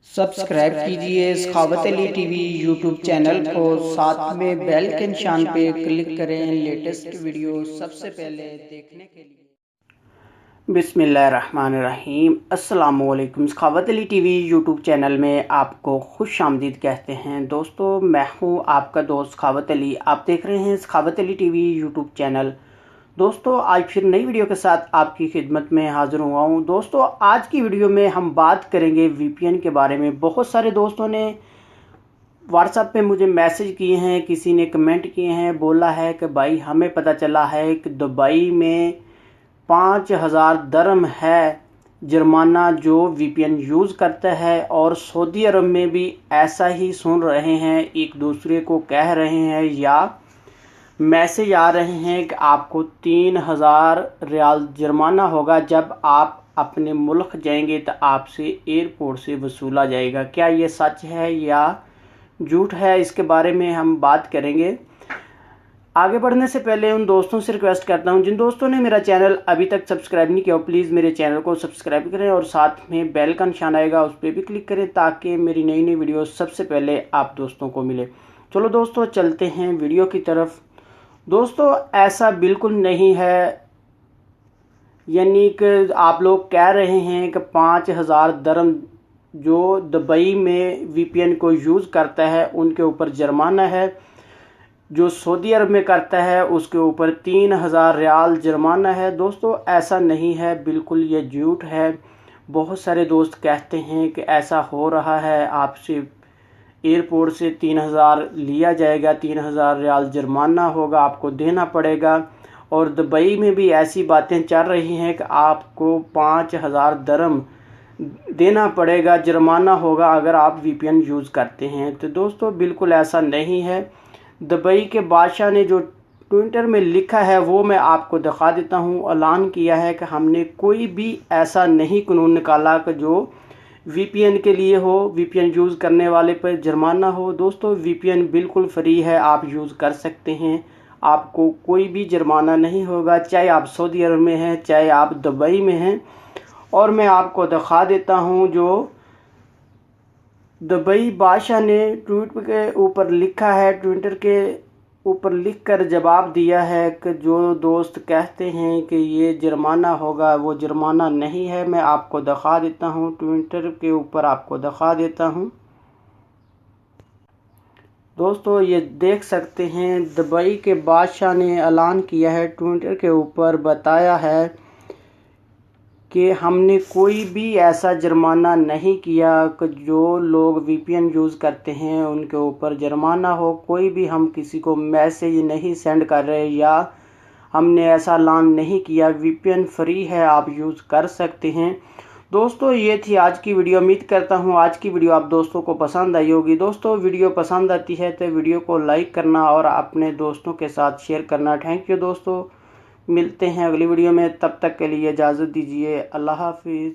Subscribe कीजिए सखावत Ali TV YouTube channel को, साथ में बेल के निशान पे क्लिक करें लेटेस्ट वीडियो सबसे पहले देखने के लिए। बिस्मिल्लाहिर्रहमानिर्रहीम। अस्सलाम वालेकुम। सखावत अली टीवी यूट्यूब चैनल में आपको खुश आमदीद कहते हैं। दोस्तों, मैं हूँ आपका दोस्त सखावत अली। आप देख रहे हैं सखावत अली टीवी यूट्यूब चैनल। दोस्तों, आज फिर नई वीडियो के साथ आपकी खिदमत में हाज़िर हुआ हूँ। दोस्तों, आज की वीडियो में हम बात करेंगे वीपीएन के बारे में। बहुत सारे दोस्तों ने व्हाट्सएप पे मुझे मैसेज किए हैं, किसी ने कमेंट किए हैं, बोला है कि भाई हमें पता चला है कि दुबई में 5000 दरम है जुर्माना जो वीपीएन यूज़ करता है, और सऊदी अरब में भी ऐसा ही सुन रहे हैं, एक दूसरे को कह रहे हैं या मैसेज आ रहे हैं कि आपको 3000 रियाल जुर्माना होगा जब आप अपने मुल्क जाएंगे, तो आपसे एयरपोर्ट से वसूला जाएगा। क्या ये सच है या झूठ है, इसके बारे में हम बात करेंगे। आगे बढ़ने से पहले उन दोस्तों से रिक्वेस्ट करता हूं, जिन दोस्तों ने मेरा चैनल अभी तक सब्सक्राइब नहीं किया, प्लीज़ मेरे चैनल को सब्सक्राइब करें और साथ में बेल का निशान आएगा, उस पर भी क्लिक करें ताकि मेरी नई नई वीडियो सबसे पहले आप दोस्तों को मिले। चलो दोस्तों, चलते हैं वीडियो की तरफ। दोस्तों, ऐसा बिल्कुल नहीं है, यानी कि आप लोग कह रहे हैं कि 5000 दरम जो दुबई में वीपीएन को यूज़ करता है उनके ऊपर जुर्माना है, जो सऊदी अरब में करता है उसके ऊपर 3000 रियाल जुर्माना है। दोस्तों, ऐसा नहीं है, बिल्कुल ये झूठ है। बहुत सारे दोस्त कहते हैं कि ऐसा हो रहा है, आपसे एयरपोर्ट से 3000 लिया जाएगा, 3000 रियाल जुर्माना होगा, आपको देना पड़ेगा। और दुबई में भी ऐसी बातें चल रही हैं कि आपको 5000 दरम देना पड़ेगा, जुर्माना होगा अगर आप वीपीएन यूज़ करते हैं। तो दोस्तों, बिल्कुल ऐसा नहीं है। दुबई के बादशाह ने जो ट्विटर में लिखा है वो मैं आपको दिखा देता हूँ। ऐलान किया है कि हमने कोई भी ऐसा नहीं कानून निकाला कि जो वीपीएन के लिए हो, वीपीएन यूज़ करने वाले पर जुर्माना हो। दोस्तों, वीपीएन बिल्कुल फ्री है, आप यूज़ कर सकते हैं, आपको कोई भी जुर्माना नहीं होगा, चाहे आप सऊदी अरब में हैं, चाहे आप दुबई में हैं। और मैं आपको दिखा देता हूँ जो दुबई बादशाह ने ट्वीट के ऊपर लिखा है, ट्विटर के ऊपर लिखकर जवाब दिया है कि जो दोस्त कहते हैं कि ये जुर्माना होगा, वो जुर्माना नहीं है। मैं आपको दिखा देता हूँ, ट्विटर के ऊपर आपको दिखा देता हूँ। दोस्तों, ये देख सकते हैं, दुबई के बादशाह ने ऐलान किया है, ट्विटर के ऊपर बताया है कि हमने कोई भी ऐसा जुर्माना नहीं किया कि जो लोग वीपीएन यूज़ करते हैं उनके ऊपर जुर्माना हो। कोई भी हम किसी को मैसेज नहीं सेंड कर रहे या हमने ऐसा ऐलान नहीं किया। वीपीएन फ्री है, आप यूज़ कर सकते हैं। दोस्तों, ये थी आज की वीडियो। उम्मीद करता हूँ आज की वीडियो आप दोस्तों को पसंद आई होगी। दोस्तों, वीडियो पसंद आती है तो वीडियो को लाइक करना और अपने दोस्तों के साथ शेयर करना। थैंक यू दोस्तों, मिलते हैं अगली वीडियो में, तब तक के लिए इजाज़त दीजिए। अल्लाह हाफिज़।